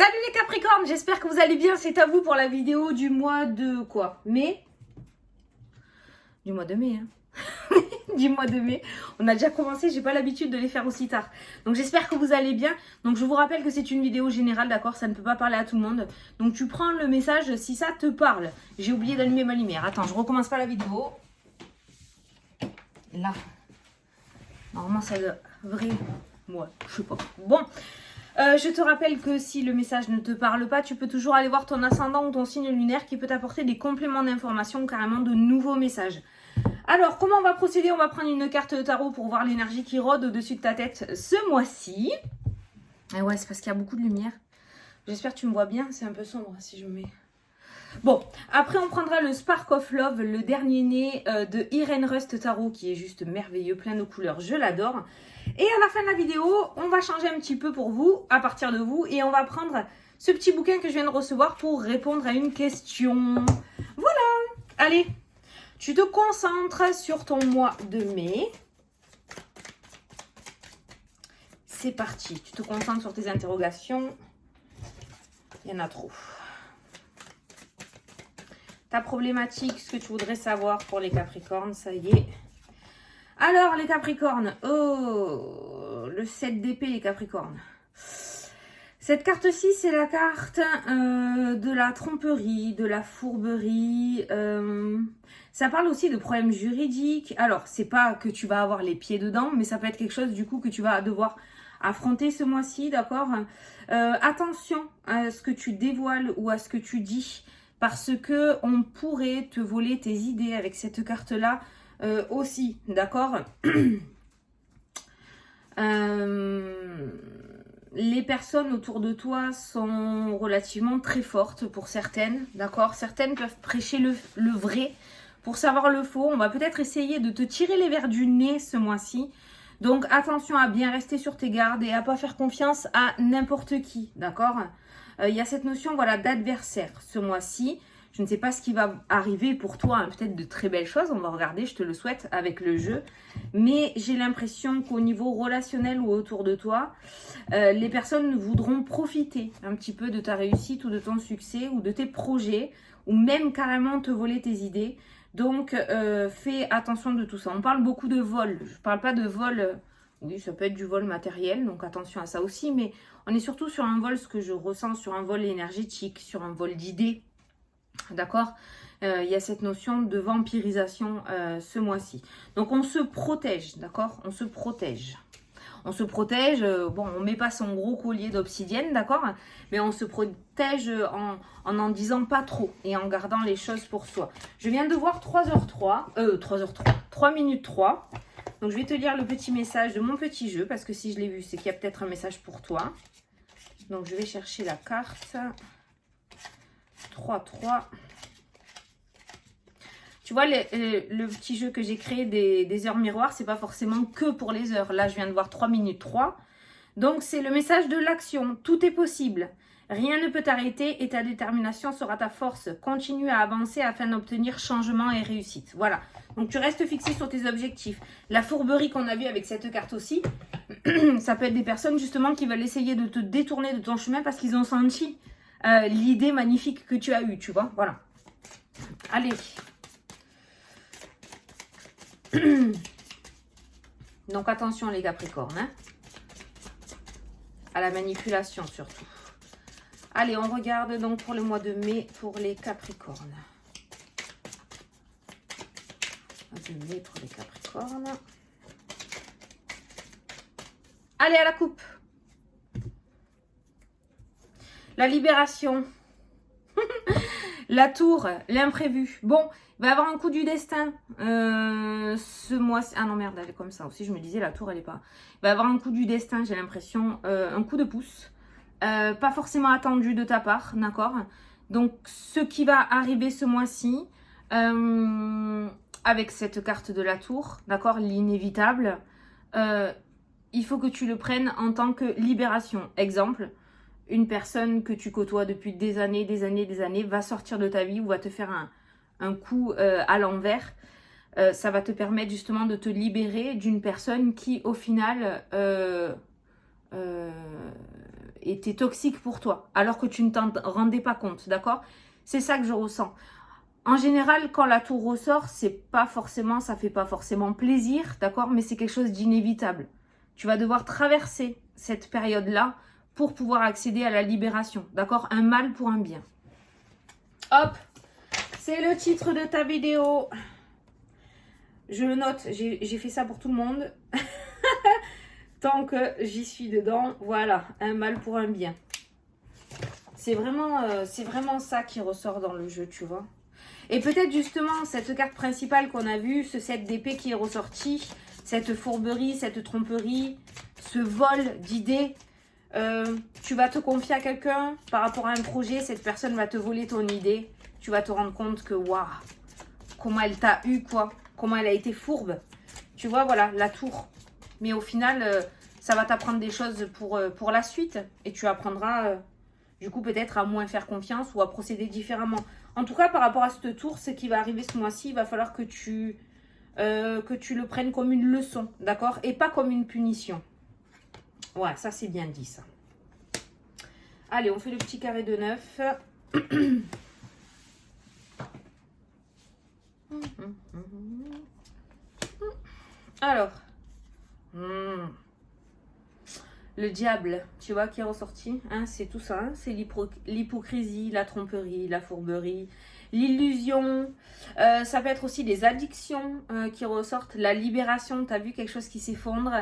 Salut les Capricornes, j'espère que vous allez bien. C'est à vous pour la vidéo du mois de quoi? Mai? Du mois de mai, hein. Du mois de mai. On a déjà commencé, j'ai pas l'habitude de les faire aussi tard. Donc j'espère que vous allez bien. Donc je vous rappelle que c'est une vidéo générale, d'accord? Ça ne peut pas parler à tout le monde. Donc tu prends le message si ça te parle. J'ai oublié d'allumer ma lumière. Attends, je recommence pas la vidéo. Là. Normalement ça devrait... Ouais, je sais pas. Bon. Je te rappelle que si le message ne te parle pas, tu peux toujours aller voir ton ascendant ou ton signe lunaire qui peut t'apporter des compléments d'information, carrément de nouveaux messages. Alors, comment on va procéder? On va prendre une carte de tarot pour voir l'énergie qui rôde au-dessus de ta tête ce mois-ci. Et ouais, c'est parce qu'il y a beaucoup de lumière. J'espère que tu me vois bien, c'est un peu sombre si je me mets... Bon, après on prendra le Spark of Love, le dernier né de Irene Rust Tarot, qui est juste merveilleux, plein de couleurs, je l'adore. Et à la fin de la vidéo, on va changer un petit peu pour vous, à partir de vous, et on va prendre ce petit bouquin que je viens de recevoir pour répondre à une question. Voilà, allez, tu te concentres sur ton mois de mai. C'est parti, tu te concentres sur tes interrogations. Il y en a trop. Ta problématique, ce que tu voudrais savoir pour les Capricornes, ça y est. Alors, les Capricornes, oh, le 7 d'épée, les Capricornes. Cette carte-ci, c'est la carte de la tromperie, de la fourberie. Ça parle aussi de problèmes juridiques. Alors, c'est pas que tu vas avoir les pieds dedans, mais ça peut être quelque chose, du coup, que tu vas devoir affronter ce mois-ci, d'accord? Attention à ce que tu dévoiles ou à ce que tu dis, parce que on pourrait te voler tes idées avec cette carte-là aussi, d'accord? Les personnes autour de toi sont relativement très fortes pour certaines, d'accord? Certaines peuvent prêcher le vrai pour savoir le faux. On va peut-être essayer de te tirer les vers du nez ce mois-ci. Donc attention à bien rester sur tes gardes et à pas faire confiance à n'importe qui, d'accord? Il y a cette notion, voilà, d'adversaire ce mois-ci. Je ne sais pas ce qui va arriver pour toi, hein, peut-être de très belles choses, on va regarder, je te le souhaite avec le jeu. Mais j'ai l'impression qu'au niveau relationnel ou autour de toi, les personnes voudront profiter un petit peu de ta réussite ou de ton succès ou de tes projets ou même carrément te voler tes idées. Donc fais attention de tout ça. On parle beaucoup de vol, je ne parle pas de vol, oui ça peut être du vol matériel, donc attention à ça aussi. Mais on est surtout sur un vol, ce que je ressens, sur un vol énergétique, sur un vol d'idées. D'accord? Il y a cette notion de vampirisation ce mois-ci. Donc on se protège, d'accord? On se protège. On se protège, bon, on ne met pas son gros collier d'obsidienne, d'accord? Mais on se protège en disant pas trop et en gardant les choses pour soi. Je viens de voir 3 minutes 3. Donc je vais te lire le petit message de mon petit jeu, parce que si je l'ai vu, c'est qu'il y a peut-être un message pour toi. Donc je vais chercher la carte. 3. Tu vois, le petit jeu que j'ai créé des heures miroirs, c'est pas forcément que pour les heures. Là, je viens de voir 3 minutes 3. Donc, c'est le message de l'action. Tout est possible. Rien ne peut t'arrêter et ta détermination sera ta force. Continue à avancer afin d'obtenir changement et réussite. Voilà. Donc, tu restes fixé sur tes objectifs. La fourberie qu'on a vue avec cette carte aussi, ça peut être des personnes justement qui veulent essayer de te détourner de ton chemin parce qu'ils ont senti l'idée magnifique que tu as eue, tu vois. Voilà. Allez. Donc attention les Capricornes, hein, à la manipulation surtout. Allez, on regarde donc pour le mois de mai pour les Capricornes. Mois de mai pour les Capricornes. Allez, à la coupe. La libération. La tour, l'imprévu. Bon, il va y avoir un coup du destin ce mois-ci. Ah non, merde, elle est comme ça aussi. Je me disais, la tour, elle est pas. Il va y avoir un coup du destin, j'ai l'impression. Un coup de pouce. Pas forcément attendu de ta part, d'accord? Donc, ce qui va arriver ce mois-ci, avec cette carte de la tour, d'accord? L'inévitable, il faut que tu le prennes en tant que libération. Exemple. Une personne que tu côtoies depuis des années va sortir de ta vie ou va te faire un coup à l'envers. Ça va te permettre justement de te libérer d'une personne qui, au final, était toxique pour toi, alors que tu ne t'en rendais pas compte, d'accord? C'est ça que je ressens. En général, quand la tour ressort, ça fait pas forcément plaisir, d'accord? Mais c'est quelque chose d'inévitable. Tu vas devoir traverser cette période-là pour pouvoir accéder à la libération, d'accord? Un mal pour un bien. Hop, c'est le titre de ta vidéo. Je le note, j'ai fait ça pour tout le monde. Tant que j'y suis dedans, voilà, un mal pour un bien. C'est vraiment ça qui ressort dans le jeu, tu vois. Et peut-être justement, cette carte principale qu'on a vue, ce 7 d'épée qui est ressorti, cette fourberie, cette tromperie, ce vol d'idées, tu vas te confier à quelqu'un par rapport à un projet, cette personne va te voler ton idée, tu vas te rendre compte que, waouh, comment elle t'a eu, quoi, comment elle a été fourbe. Tu vois, voilà, la tour. Mais au final, ça va t'apprendre des choses pour la suite. Et tu apprendras, du coup, peut-être à moins faire confiance ou à procéder différemment. En tout cas, par rapport à cette tour, ce qui va arriver ce mois-ci, il va falloir que tu le prennes comme une leçon, d'accord? Et pas comme une punition. Ouais, ça c'est bien dit, ça. Allez, on fait le petit carré de 9. Alors, le diable, tu vois, qui est ressorti, hein, c'est tout ça, hein, c'est l'hypocrisie, la tromperie, la fourberie, l'illusion, ça peut être aussi des addictions qui ressortent, la libération, tu as vu quelque chose qui s'effondre,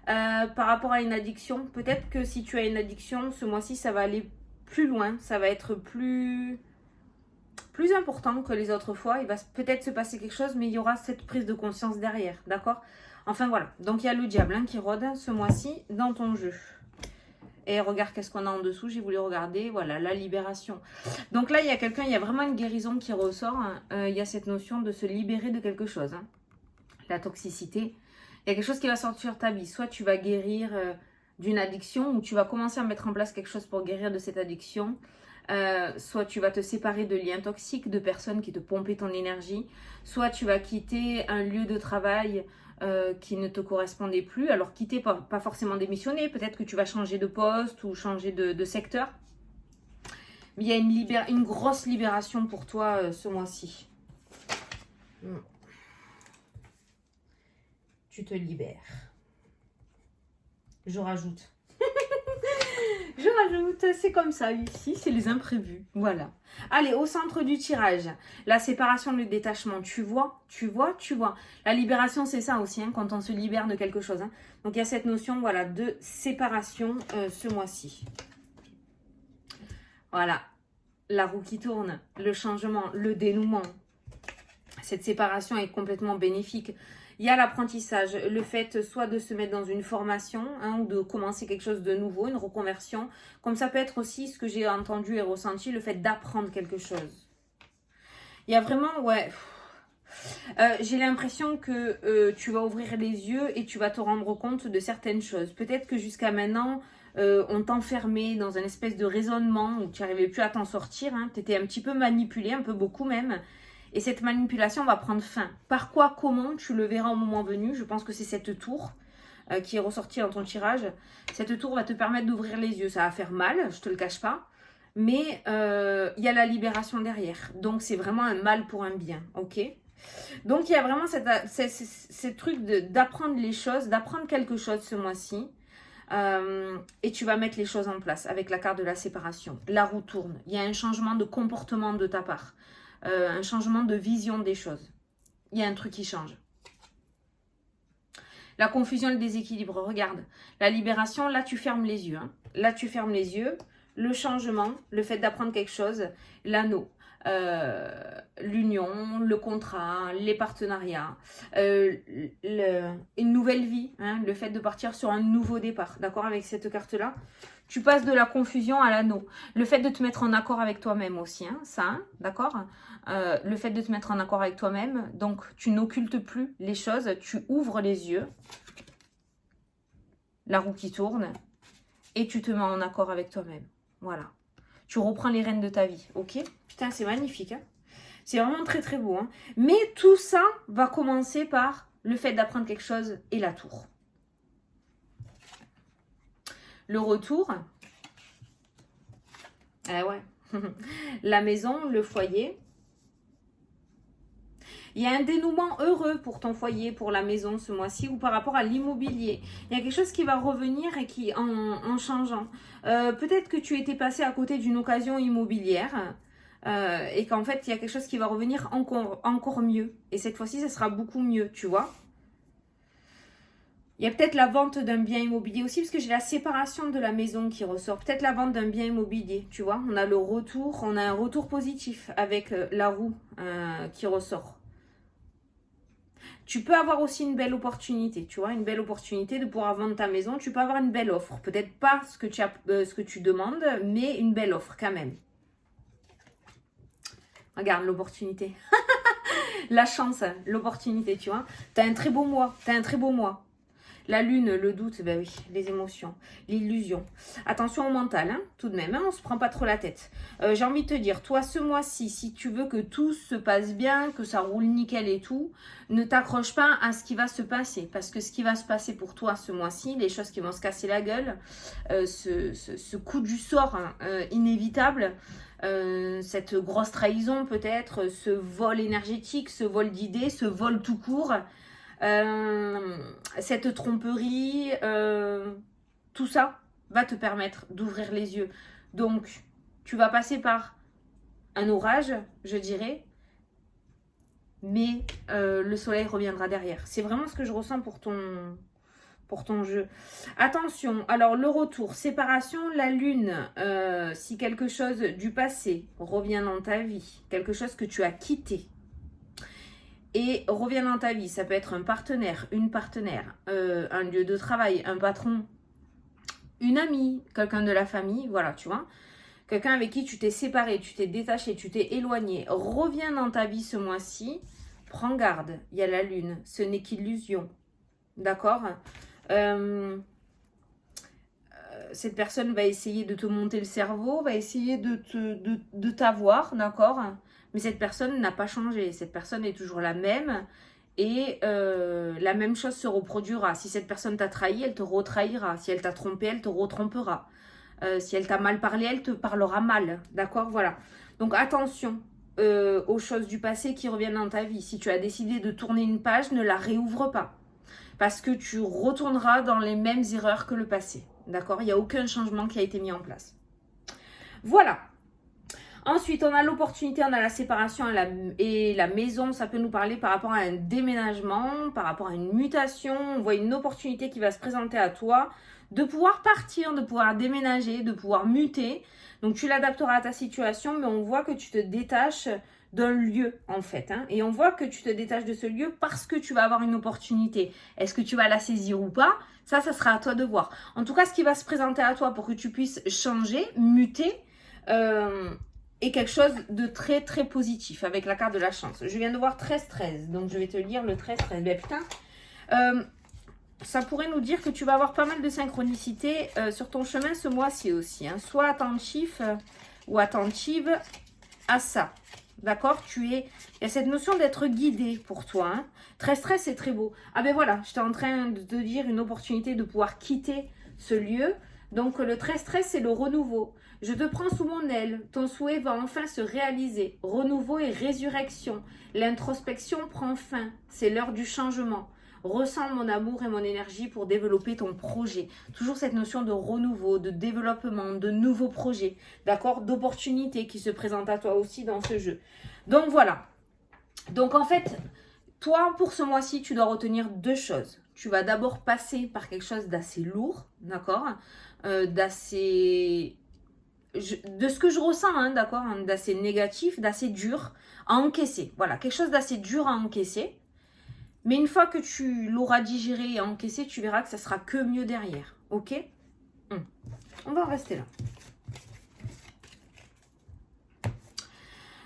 par rapport à une addiction, peut-être que si tu as une addiction, ce mois-ci, ça va aller plus loin, ça va être plus important que les autres fois, il va peut-être se passer quelque chose, mais il y aura cette prise de conscience derrière, d'accord? Enfin voilà, donc il y a le diable hein, qui rôde ce mois-ci dans ton jeu. Et regarde qu'est-ce qu'on a en dessous, j'ai voulu regarder, voilà, la libération. Donc là, il y a quelqu'un, il y a vraiment une guérison qui ressort, hein. Il y a cette notion de se libérer de quelque chose, hein. La toxicité, il y a quelque chose qui va sortir de ta vie, soit tu vas guérir d'une addiction, ou tu vas commencer à mettre en place quelque chose pour guérir de cette addiction, soit tu vas te séparer de liens toxiques, de personnes qui te pompaient ton énergie, soit tu vas quitter un lieu de travail qui ne te correspondait plus. Alors quitter, pas forcément démissionner, peut-être que tu vas changer de poste ou changer de secteur. Mais il y a une grosse libération pour toi ce mois-ci. Tu te libères. Je rajoute. Je rajoute, c'est comme ça ici, c'est les imprévus, voilà. Allez, au centre du tirage, la séparation, le détachement, tu vois. La libération, c'est ça aussi, hein, quand on se libère de quelque chose. Hein. Donc, il y a cette notion, voilà, de séparation ce mois-ci. Voilà, la roue qui tourne, le changement, le dénouement. Cette séparation est complètement bénéfique. Il y a l'apprentissage, le fait soit de se mettre dans une formation hein, ou de commencer quelque chose de nouveau, une reconversion. Comme ça peut être aussi ce que j'ai entendu et ressenti, le fait d'apprendre quelque chose. Il y a vraiment, ouais, j'ai l'impression que tu vas ouvrir les yeux et tu vas te rendre compte de certaines choses. Peut-être que jusqu'à maintenant, on t'enfermait dans une espèce de raisonnement où tu n'arrivais plus à t'en sortir. Hein. Tu étais un petit peu manipulé, un peu beaucoup même. Et cette manipulation va prendre fin. Par quoi, comment, tu le verras au moment venu. Je pense que c'est cette tour qui est ressortie dans ton tirage. Cette tour va te permettre d'ouvrir les yeux. Ça va faire mal, je te le cache pas. Mais il y a la libération derrière. Donc, c'est vraiment un mal pour un bien. Ok ? Donc, il y a vraiment ce truc d'apprendre les choses, d'apprendre quelque chose ce mois-ci. Et tu vas mettre les choses en place avec la carte de la séparation. La roue tourne. Il y a un changement de comportement de ta part. Un changement de vision des choses. Il y a un truc qui change. La confusion, le déséquilibre, regarde. La libération, là tu fermes les yeux. Hein. Là tu fermes les yeux. Le changement, le fait d'apprendre quelque chose, l'anneau, l'union, le contrat, les partenariats, une nouvelle vie, hein, le fait de partir sur un nouveau départ, d'accord, avec cette carte-là. Tu passes de la confusion à l'anneau. Le fait de te mettre en accord avec toi-même aussi, hein, ça, hein, d'accord. Le fait de te mettre en accord avec toi-même, donc tu n'occultes plus les choses, tu ouvres les yeux, la roue qui tourne, et tu te mets en accord avec toi-même. Voilà. Tu reprends les rênes de ta vie, ok? Putain, c'est magnifique, hein? C'est vraiment très très beau, hein? Mais tout ça va commencer par le fait d'apprendre quelque chose et la tour. Le retour. Ah ouais. La maison, le foyer. Il y a un dénouement heureux pour ton foyer, pour la maison ce mois-ci ou par rapport à l'immobilier. Il y a quelque chose qui va revenir et qui en changeant. Peut-être que tu étais passé à côté d'une occasion immobilière et qu'en fait, il y a quelque chose qui va revenir encore mieux. Et cette fois-ci, ça sera beaucoup mieux, tu vois. Il y a peut-être la vente d'un bien immobilier aussi, parce que j'ai la séparation de la maison qui ressort. Peut-être la vente d'un bien immobilier, tu vois. On a le retour, on a un retour positif avec la roue qui ressort. Tu peux avoir aussi une belle opportunité, tu vois, une belle opportunité de pouvoir vendre ta maison. Tu peux avoir une belle offre. Peut-être pas ce que tu demandes, mais une belle offre quand même. Regarde l'opportunité. La chance, l'opportunité, tu vois. Tu as un très beau mois. Tu as un très beau mois. La lune, le doute, ben oui, les émotions, l'illusion. Attention au mental, hein, tout de même, hein, on ne se prend pas trop la tête. J'ai envie de te dire, toi, ce mois-ci, si tu veux que tout se passe bien, que ça roule nickel et tout, ne t'accroche pas à ce qui va se passer. Parce que ce qui va se passer pour toi ce mois-ci, les choses qui vont se casser la gueule, ce coup du sort hein, inévitable, cette grosse trahison peut-être, ce vol énergétique, ce vol d'idées, ce vol tout court, cette tromperie, tout ça va te permettre d'ouvrir les yeux. Donc, tu vas passer par un orage, je dirais, mais le soleil reviendra derrière. C'est vraiment ce que je ressens pour ton jeu. Attention, alors le retour, séparation, la lune, si quelque chose du passé revient dans ta vie, quelque chose que tu as quitté, et revient dans ta vie, ça peut être un partenaire, une partenaire, un lieu de travail, un patron, une amie, quelqu'un de la famille, voilà, tu vois. Quelqu'un avec qui tu t'es séparé, tu t'es détaché, tu t'es éloigné, revient dans ta vie ce mois-ci, prends garde, il y a la lune, ce n'est qu'illusion, d'accord. Cette personne va essayer de te monter le cerveau, va essayer de t'avoir, d'accord. Mais cette personne n'a pas changé. Cette personne est toujours la même. Et la même chose se reproduira. Si cette personne t'a trahi, elle te retrahira. Si elle t'a trompé, elle te retrompera. Si elle t'a mal parlé, elle te parlera mal. D'accord. Voilà. Donc attention aux choses du passé qui reviennent dans ta vie. Si tu as décidé de tourner une page, ne la réouvre pas. Parce que tu retourneras dans les mêmes erreurs que le passé. D'accord. Il n'y a aucun changement qui a été mis en place. Voilà. Ensuite, on a l'opportunité, on a la séparation et la maison. Ça peut nous parler par rapport à un déménagement, par rapport à une mutation. On voit une opportunité qui va se présenter à toi de pouvoir partir, de pouvoir déménager, de pouvoir muter. Donc, tu l'adapteras à ta situation, mais on voit que tu te détaches d'un lieu, en fait. Hein, et on voit que tu te détaches de ce lieu parce que tu vas avoir une opportunité. Est-ce que tu vas la saisir ou pas? Ça sera à toi de voir. En tout cas, ce qui va se présenter à toi pour que tu puisses changer, muter, et quelque chose de très très positif avec la carte de la chance. Je viens de voir 13-13, donc je vais te lire le 13-13. Ben putain, ça pourrait nous dire que tu vas avoir pas mal de synchronicité sur ton chemin ce mois-ci aussi. Hein. Sois attentif ou attentive à ça. D'accord. Il y a cette notion d'être guidé pour toi. Hein. 13-13, c'est très beau. Ah ben voilà, j'étais en train de te dire une opportunité de pouvoir quitter ce lieu. Donc le 13-13, c'est le renouveau. Je te prends sous mon aile, ton souhait va enfin se réaliser. Renouveau et résurrection. L'introspection prend fin, c'est l'heure du changement. Ressens mon amour et mon énergie pour développer ton projet. Toujours cette notion de renouveau, de développement, de nouveaux projets, d'accord, d'opportunités qui se présentent à toi aussi dans ce jeu. Donc voilà. Donc en fait, toi, pour ce mois-ci, tu dois retenir deux choses. Tu vas d'abord passer par quelque chose d'assez lourd, d'accord, d'assez... de ce que je ressens, hein, d'accord, hein, d'assez négatif, d'assez dur à encaisser. Voilà, quelque chose d'assez dur à encaisser. Mais une fois que tu l'auras digéré et encaissé, tu verras que ça sera que mieux derrière. Ok? On va en rester là.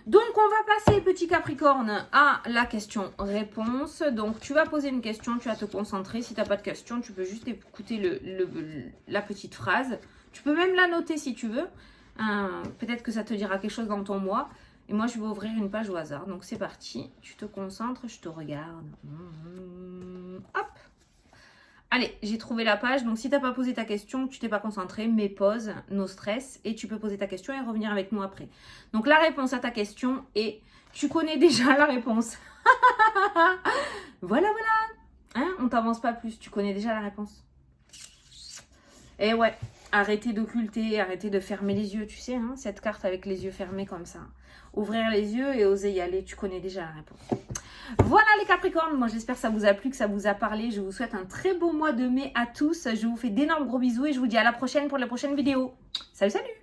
Donc, on va passer, petit Capricorne, à la question-réponse. Donc, tu vas poser une question, tu vas te concentrer. Si tu n'as pas de question, tu peux juste écouter la petite phrase. Tu peux même la noter si tu veux. Peut-être que ça te dira quelque chose dans ton mois. Et moi, je vais ouvrir une page au hasard. Donc, c'est parti. Tu te concentres, je te regarde. Hop. Allez, j'ai trouvé la page. Donc, si tu n'as pas posé ta question, tu t'es pas concentré, mais pause, no stress. Et tu peux poser ta question et revenir avec nous après. Donc, la réponse à ta question est... Tu connais déjà la réponse. Voilà, voilà. Hein, on t'avance pas plus. Tu connais déjà la réponse. Et ouais, arrêtez d'occulter, arrêtez de fermer les yeux. Tu sais, hein, cette carte avec les yeux fermés comme ça. Ouvrir les yeux et oser y aller. Tu connais déjà la réponse. Voilà les Capricornes, moi j'espère que ça vous a plu, que ça vous a parlé. Je vous souhaite un très beau mois de mai à tous. Je vous fais d'énormes gros bisous et je vous dis à la prochaine pour la prochaine vidéo. Salut, salut!